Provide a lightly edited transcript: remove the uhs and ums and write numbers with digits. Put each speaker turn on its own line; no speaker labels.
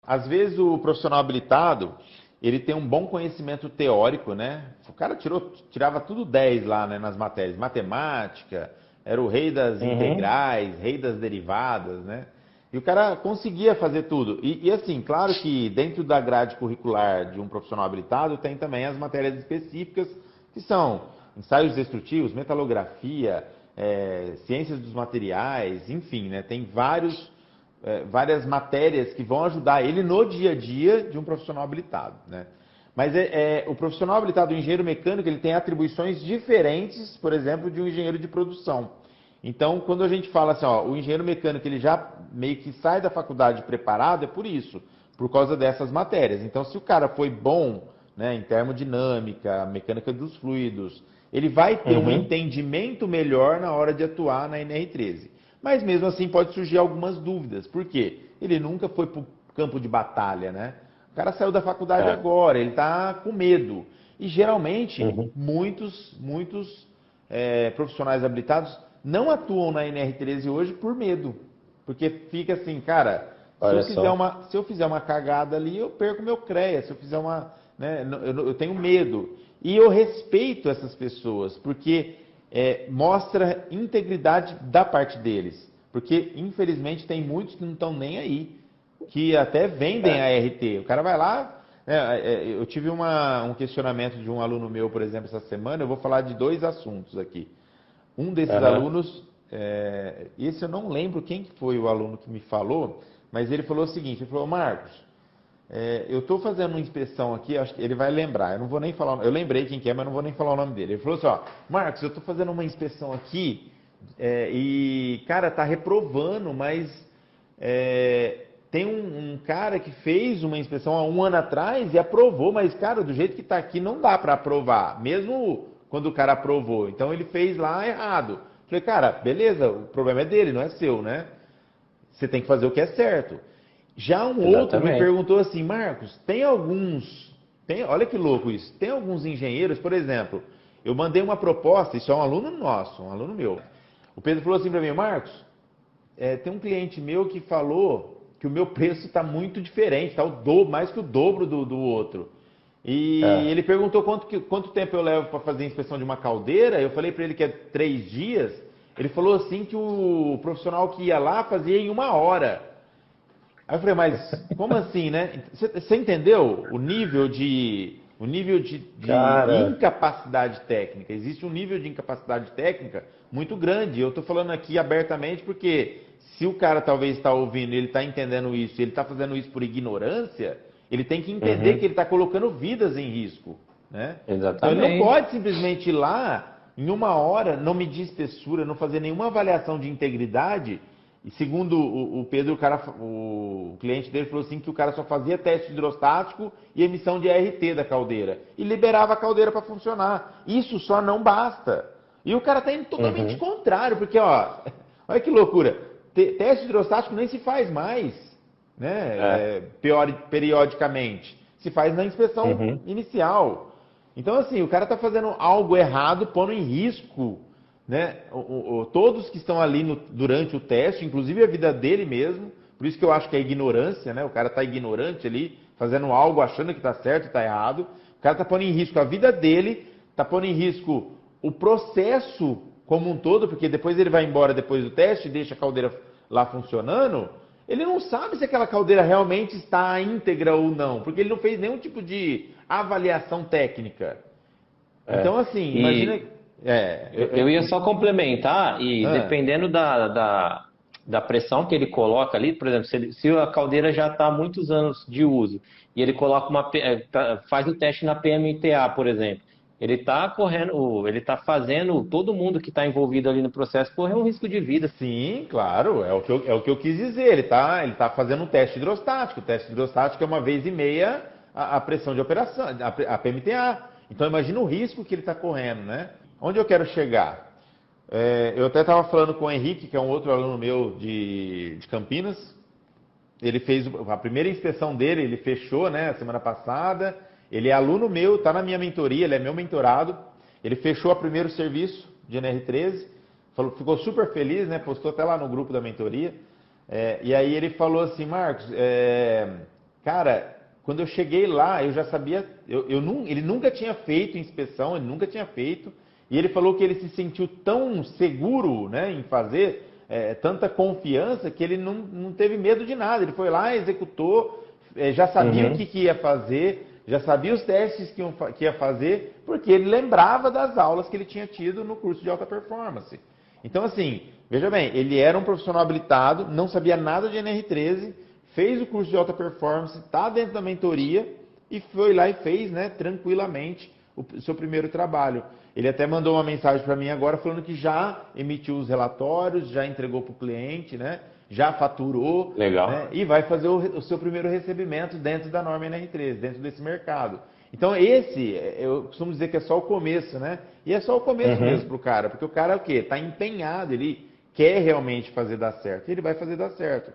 Às vezes o profissional habilitado, ele tem um bom conhecimento teórico, né? O cara tirava tudo 10 lá, né, nas matérias. Matemática, era o rei das
Uhum.
integrais, rei das derivadas, né? E o cara conseguia fazer tudo. E assim, claro que dentro da grade curricular de um profissional habilitado tem também as matérias específicas, que são ensaios destrutivos, metalografia, ciências dos materiais, enfim, né? Tem várias matérias que vão ajudar ele no dia a dia de um profissional habilitado, né? Mas o profissional habilitado, o engenheiro mecânico, ele tem atribuições diferentes, por exemplo, de um engenheiro de produção. Então, quando a gente fala assim, ó, o engenheiro mecânico ele já meio que sai da faculdade preparado, é por isso, por causa dessas matérias. Então, se o cara foi bom, né, em termodinâmica, mecânica dos fluidos, ele vai ter um
Uhum.
entendimento melhor na hora de atuar na NR13. Mas mesmo assim pode surgir algumas dúvidas. Por quê? Ele nunca foi para o campo de batalha, né? O cara saiu da faculdade
É.
agora, ele está com medo. E geralmente,
Uhum.
muitos profissionais habilitados não atuam na NR13 hoje por medo. Porque fica assim, cara,
Olha só.
se eu fizer uma cagada ali, eu perco meu CREA. Se eu fizer uma. Né, eu tenho medo. E eu respeito essas pessoas, porque mostra integridade da parte deles. Porque, infelizmente, tem muitos que não estão nem aí, que até vendem a
É.
RT. O cara vai lá. Eu tive um questionamento de um aluno meu, por exemplo, essa semana. Eu vou falar de dois assuntos aqui. Um desses
Aham.
alunos, esse eu não lembro quem que foi o aluno que me falou, mas ele falou o seguinte: ele falou, Marcos, eu estou fazendo uma inspeção aqui, acho que ele vai lembrar. Eu não vou nem falar, eu lembrei quem que é, mas não vou nem falar o nome dele. Ele falou assim, ó, Marcos, eu estou fazendo uma inspeção aqui e, cara, tá reprovando, mas tem um cara que fez uma inspeção há um ano atrás e aprovou, mas, cara, do jeito que está aqui não dá para aprovar, mesmo quando o cara aprovou. Então ele fez lá errado. Falei, cara, beleza, o problema é dele, não é seu, né? Você tem que fazer o que é certo. Já um outro me
Exatamente.
perguntou assim, Marcos, olha que louco isso, tem alguns engenheiros, por exemplo, eu mandei uma proposta, isso é um aluno nosso, um aluno meu. O Pedro falou assim para mim, Marcos, tem um cliente meu que falou que o meu preço está muito diferente, está mais que o dobro do outro. E
É.
ele perguntou quanto tempo eu levo para fazer a inspeção de uma caldeira. Eu falei para ele que é 3 dias. Ele falou assim que o profissional que ia lá fazia em 1 hora. Aí eu falei, mas como assim, né? Você entendeu o nível de
Cara,
incapacidade técnica? Existe um nível de incapacidade técnica muito grande. Eu estou falando aqui abertamente porque se o cara talvez está ouvindo, ele está entendendo isso, ele está fazendo isso por ignorância, ele tem que entender que
uhum.
ele está colocando vidas em risco, né? Então ele não
Exatamente.
pode simplesmente ir lá em 1 hora, não medir espessura, não fazer nenhuma avaliação de integridade. E segundo o Pedro, o cliente dele falou assim que o cara só fazia teste hidrostático e emissão de ART da caldeira. E liberava a caldeira para funcionar. Isso só não basta. E o cara está indo totalmente
Uhum.
contrário, porque, ó, olha que loucura. Teste hidrostático nem se faz mais, né?
É.
Periodicamente. Se faz na inspeção
Uhum.
inicial. Então, assim, o cara está fazendo algo errado, pondo em risco, né, todos que estão ali durante o teste, inclusive a vida dele mesmo. Por isso que eu acho que é ignorância, né? O cara está ignorante ali, fazendo algo, achando que está certo e está errado. O cara está pondo em risco a vida dele, está pondo em risco o processo como um todo, porque depois ele vai embora depois do teste, deixa a caldeira lá funcionando. Ele não sabe se aquela caldeira realmente está íntegra ou não, porque ele não fez nenhum tipo de avaliação técnica. Então,
É.
assim, imagina.
E eu ia só complementar, e
Ah,
dependendo da pressão que ele coloca ali, por exemplo, se a caldeira já está há muitos anos de uso, e ele coloca faz o teste na PMTA, por exemplo, ele está correndo, ele está fazendo todo mundo que está envolvido ali no processo correr um risco de vida.
sim, claro, é o que eu quis dizer. Ele tá fazendo um teste hidrostático. O teste hidrostático é 1 vez e meia a pressão de operação, a PMTA. Então imagina o risco que ele está correndo, né? Onde eu quero chegar? Eu até estava falando com o Henrique, que é um outro aluno meu de Campinas. Ele fez a primeira inspeção dele, ele fechou, né, a semana passada. Ele é aluno meu, está na minha mentoria, ele é meu mentorado. Ele fechou o primeiro serviço de NR13, ficou super feliz, né? Postou até lá no grupo da mentoria. E aí ele falou assim, Marcos, Cara, quando eu cheguei lá, eu já sabia, ele nunca tinha feito inspeção, ele nunca tinha feito, e ele falou que ele se sentiu tão seguro, né, em fazer, tanta confiança, que ele não teve medo de nada. Ele foi lá, executou, já sabia o que ia fazer, já sabia os testes que ia fazer, porque ele lembrava das aulas que ele tinha tido no curso de alta performance. Então, assim, veja bem, ele era um profissional habilitado, não sabia nada de NR13, fez o curso de alta performance, está dentro da mentoria e foi lá e fez, né, tranquilamente o seu primeiro trabalho. Ele até mandou uma mensagem para mim agora falando que já emitiu os relatórios, já entregou para o cliente, né, já faturou.
Legal.
Né, e vai fazer o seu primeiro recebimento dentro da norma NR13, dentro desse mercado. Então eu costumo dizer que é só o começo, né? E é só o começo mesmo pro cara, porque o cara é o quê? Está empenhado, ele quer realmente fazer dar certo, e ele vai fazer dar certo.